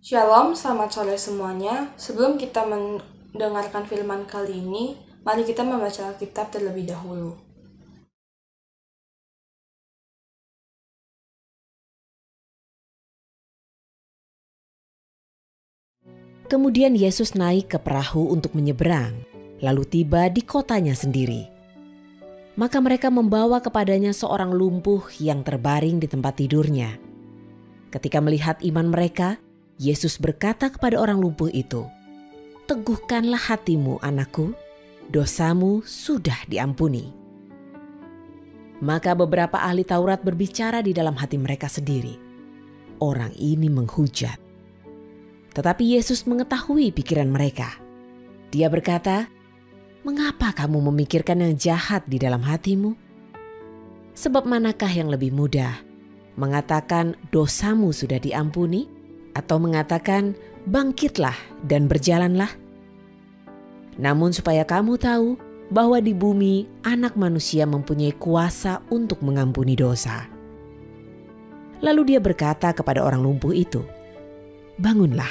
Shalom, selamat sore semuanya. Sebelum kita mendengarkan firman kali ini, mari kita membaca Alkitab terlebih dahulu. Kemudian Yesus naik ke perahu untuk menyeberang, lalu tiba di kotanya sendiri. Maka mereka membawa kepadanya seorang lumpuh yang terbaring di tempat tidurnya. Ketika melihat iman mereka, Yesus berkata kepada orang lumpuh itu, "Teguhkanlah hatimu, anakku, dosamu sudah diampuni." Maka beberapa ahli Taurat berbicara di dalam hati mereka sendiri, "Orang ini menghujat." Tetapi Yesus mengetahui pikiran mereka. Dia berkata, "Mengapa kamu memikirkan yang jahat di dalam hatimu? Sebab manakah yang lebih mudah, mengatakan dosamu sudah diampuni, atau mengatakan bangkitlah dan berjalanlah? Namun supaya kamu tahu bahwa di bumi Anak Manusia mempunyai kuasa untuk mengampuni dosa." Lalu dia berkata kepada orang lumpuh itu, "Bangunlah,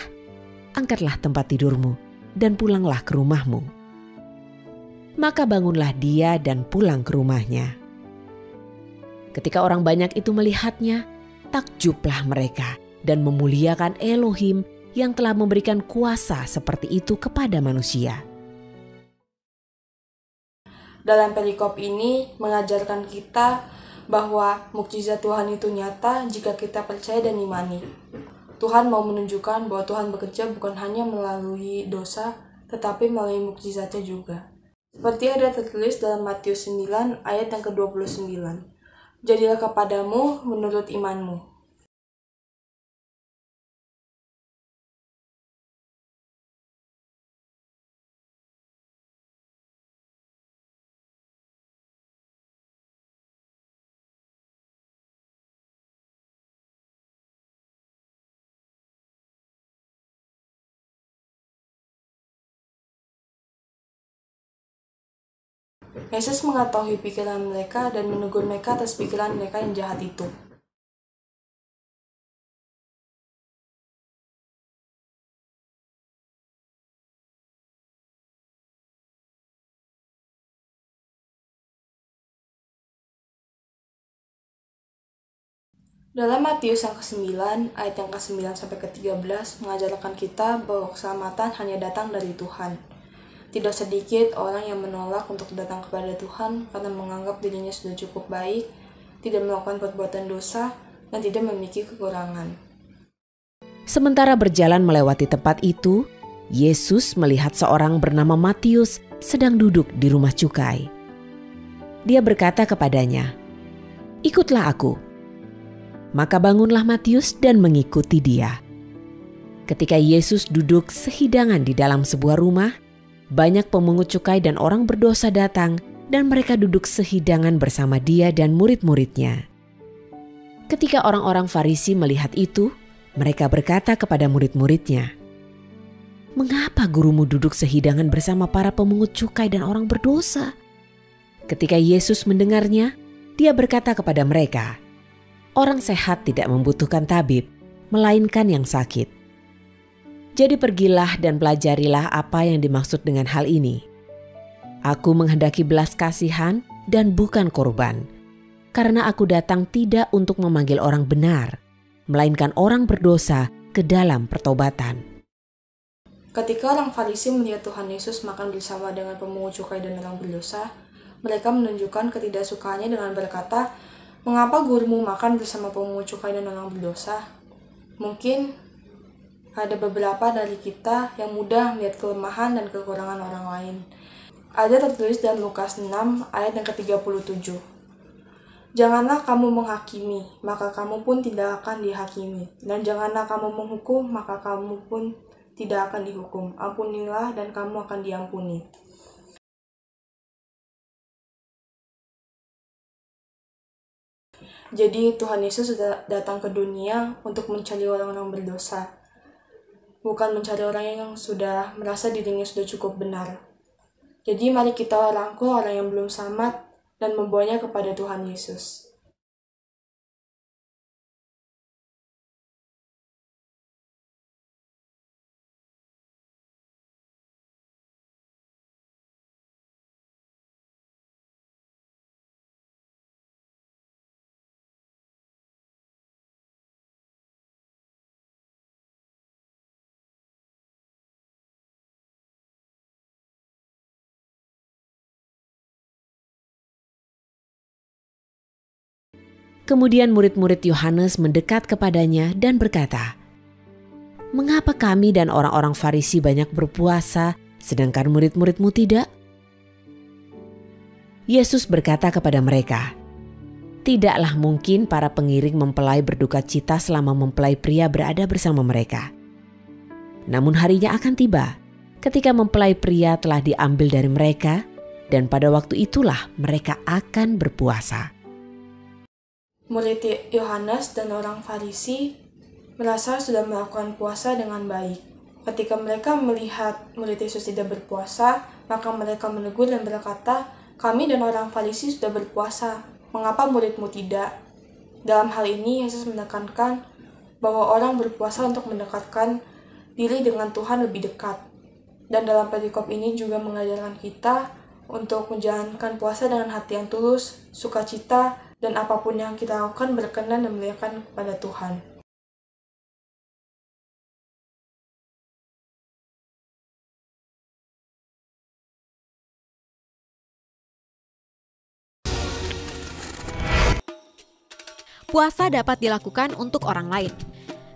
angkatlah tempat tidurmu dan pulanglah ke rumahmu." Maka bangunlah dia dan pulang ke rumahnya. Ketika orang banyak itu melihatnya, takjublah mereka dan memuliakan Elohim yang telah memberikan kuasa seperti itu kepada manusia. Dalam perikop ini mengajarkan kita bahwa mukjizat Tuhan itu nyata jika kita percaya dan imani. Tuhan mau menunjukkan bahwa Tuhan bekerja bukan hanya melalui dosa, tetapi melalui mukjizatnya juga. Seperti ada tertulis dalam Matius 9 ayat yang ke-29. Jadilah kepadamu menurut imanmu. Yesus mengetahui pikiran mereka dan menegur mereka atas pikiran mereka yang jahat itu. Dalam Matius yang ke-9, ayat yang ke-9 sampai ke-13 mengajarkan kita bahwa keselamatan hanya datang dari Tuhan. Tidak sedikit orang yang menolak untuk datang kepada Tuhan karena menganggap dirinya sudah cukup baik, tidak melakukan perbuatan dosa, dan tidak memiliki kekurangan. Sementara berjalan melewati tempat itu, Yesus melihat seorang bernama Matius sedang duduk di rumah cukai. Dia berkata kepadanya, "Ikutlah aku." Maka bangunlah Matius dan mengikuti dia. Ketika Yesus duduk sehidangan di dalam sebuah rumah, banyak pemungut cukai dan orang berdosa datang dan mereka duduk sehidangan bersama dia dan murid-muridnya. Ketika orang-orang Farisi melihat itu, mereka berkata kepada murid-muridnya, "Mengapa gurumu duduk sehidangan bersama para pemungut cukai dan orang berdosa?" Ketika Yesus mendengarnya, dia berkata kepada mereka, "Orang sehat tidak membutuhkan tabib, melainkan yang sakit. Jadi pergilah dan pelajarilah apa yang dimaksud dengan hal ini. Aku menghendaki belas kasihan dan bukan korban, karena aku datang tidak untuk memanggil orang benar, melainkan orang berdosa ke dalam pertobatan." Ketika orang Farisi melihat Tuhan Yesus makan bersama dengan pemungut cukai dan orang berdosa, mereka menunjukkan ketidaksukaannya dengan berkata, "Mengapa gurumu makan bersama pemungut cukai dan orang berdosa?" Mungkin ada beberapa dari kita yang mudah melihat kelemahan dan kekurangan orang lain. Ada tertulis dalam Lukas 6 ayat yang ke-37. "Janganlah kamu menghakimi, maka kamu pun tidak akan dihakimi. Dan janganlah kamu menghukum, maka kamu pun tidak akan dihukum. Ampunilah dan kamu akan diampuni." Jadi Tuhan Yesus sudah datang ke dunia untuk mencari orang-orang berdosa, bukan mencari orang yang sudah merasa dirinya sudah cukup benar. Jadi mari kita rangkul orang yang belum selamat dan membawanya kepada Tuhan Yesus. Kemudian murid-murid Yohanes mendekat kepadanya dan berkata, "Mengapa kami dan orang-orang Farisi banyak berpuasa, sedangkan murid-murid-mu tidak?" Yesus berkata kepada mereka, "Tidaklah mungkin para pengiring mempelai berduka cita selama mempelai pria berada bersama mereka. Namun harinya akan tiba ketika mempelai pria telah diambil dari mereka, dan pada waktu itulah mereka akan berpuasa." Murid Yohanes dan orang Farisi merasa sudah melakukan puasa dengan baik. Ketika mereka melihat murid Yesus tidak berpuasa, maka mereka menegur dan berkata, "Kami dan orang Farisi sudah berpuasa, mengapa muridmu tidak?" Dalam hal ini, Yesus menekankan bahwa orang berpuasa untuk mendekatkan diri dengan Tuhan lebih dekat. Dan dalam perikop ini juga mengajarkan kita untuk menjalankan puasa dengan hati yang tulus, sukacita, dan apapun yang kita lakukan berkenan dan memuliakan kepada Tuhan. Puasa dapat dilakukan untuk orang lain.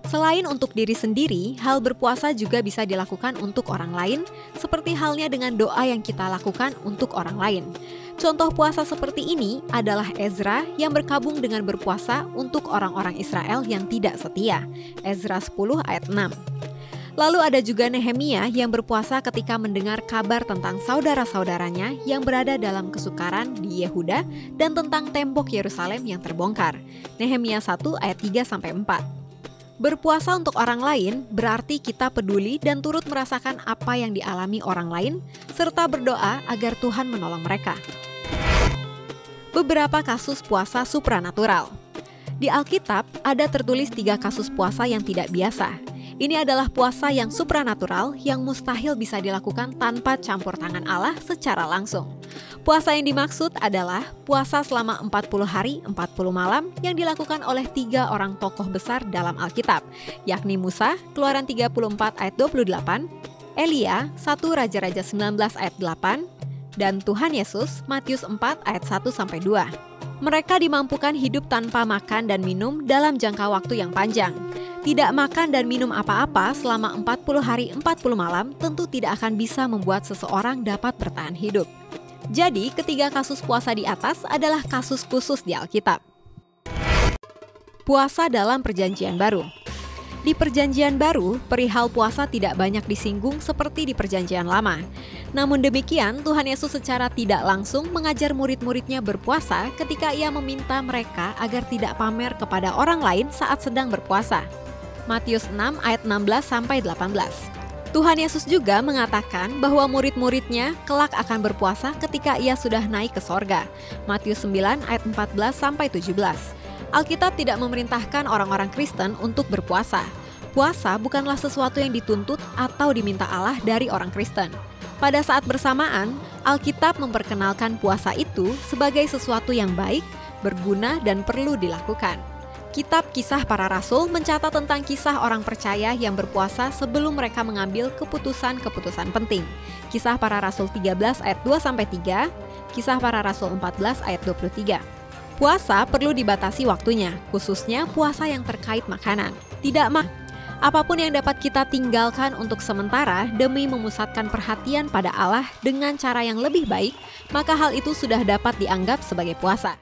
Selain untuk diri sendiri, hal berpuasa juga bisa dilakukan untuk orang lain, seperti halnya dengan doa yang kita lakukan untuk orang lain. Contoh puasa seperti ini adalah Ezra yang berkabung dengan berpuasa untuk orang-orang Israel yang tidak setia. Ezra 10 ayat 6. Lalu ada juga Nehemia yang berpuasa ketika mendengar kabar tentang saudara-saudaranya yang berada dalam kesukaran di Yehuda dan tentang tembok Yerusalem yang terbongkar. Nehemia 1 ayat 3-4. Berpuasa untuk orang lain berarti kita peduli dan turut merasakan apa yang dialami orang lain, serta berdoa agar Tuhan menolong mereka. Beberapa kasus puasa supranatural. Di Alkitab ada tertulis 3 kasus puasa yang tidak biasa. Ini adalah puasa yang supranatural yang mustahil bisa dilakukan tanpa campur tangan Allah secara langsung. Puasa yang dimaksud adalah puasa selama 40 hari 40 malam yang dilakukan oleh 3 orang tokoh besar dalam Alkitab, yakni Musa, Keluaran 34 ayat 28, Elia, 1 Raja-Raja 19 ayat 8, dan Tuhan Yesus, Matius 4 ayat 1-2. Mereka dimampukan hidup tanpa makan dan minum dalam jangka waktu yang panjang. Tidak makan dan minum apa-apa selama 40 hari 40 malam tentu tidak akan bisa membuat seseorang dapat bertahan hidup. Jadi, ketiga kasus puasa di atas adalah kasus khusus di Alkitab. Puasa dalam Perjanjian Baru. Di Perjanjian Baru, perihal puasa tidak banyak disinggung seperti di Perjanjian Lama. Namun demikian, Tuhan Yesus secara tidak langsung mengajar murid-muridnya berpuasa ketika Ia meminta mereka agar tidak pamer kepada orang lain saat sedang berpuasa. Matius 6 ayat 16-18. Tuhan Yesus juga mengatakan bahwa murid-muridnya kelak akan berpuasa ketika Ia sudah naik ke sorga. Matius 9 ayat 14-17. Alkitab tidak memerintahkan orang-orang Kristen untuk berpuasa. Puasa bukanlah sesuatu yang dituntut atau diminta Allah dari orang Kristen. Pada saat bersamaan, Alkitab memperkenalkan puasa itu sebagai sesuatu yang baik, berguna, dan perlu dilakukan. Kitab Kisah Para Rasul mencatat tentang kisah orang percaya yang berpuasa sebelum mereka mengambil keputusan-keputusan penting. Kisah Para Rasul 13 ayat 2-3, Kisah Para Rasul 14 ayat 23. Puasa perlu dibatasi waktunya, khususnya puasa yang terkait makanan. Apapun yang dapat kita tinggalkan untuk sementara demi memusatkan perhatian pada Allah dengan cara yang lebih baik, maka hal itu sudah dapat dianggap sebagai puasa.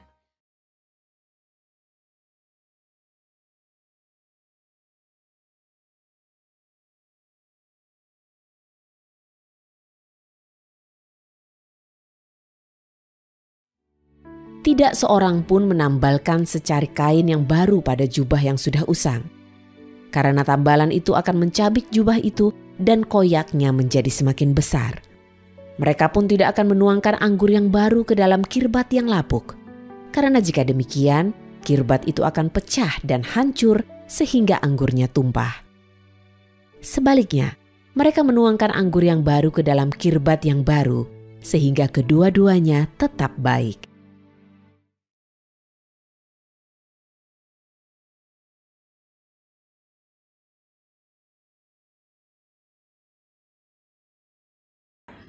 Tidak seorang pun menambalkan secari kain yang baru pada jubah yang sudah usang. Karena tambalan itu akan mencabik jubah itu dan koyaknya menjadi semakin besar. Mereka pun tidak akan menuangkan anggur yang baru ke dalam kirbat yang lapuk. Karena jika demikian, kirbat itu akan pecah dan hancur sehingga anggurnya tumpah. Sebaliknya, mereka menuangkan anggur yang baru ke dalam kirbat yang baru sehingga kedua-duanya tetap baik.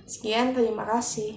Sekian, terima kasih.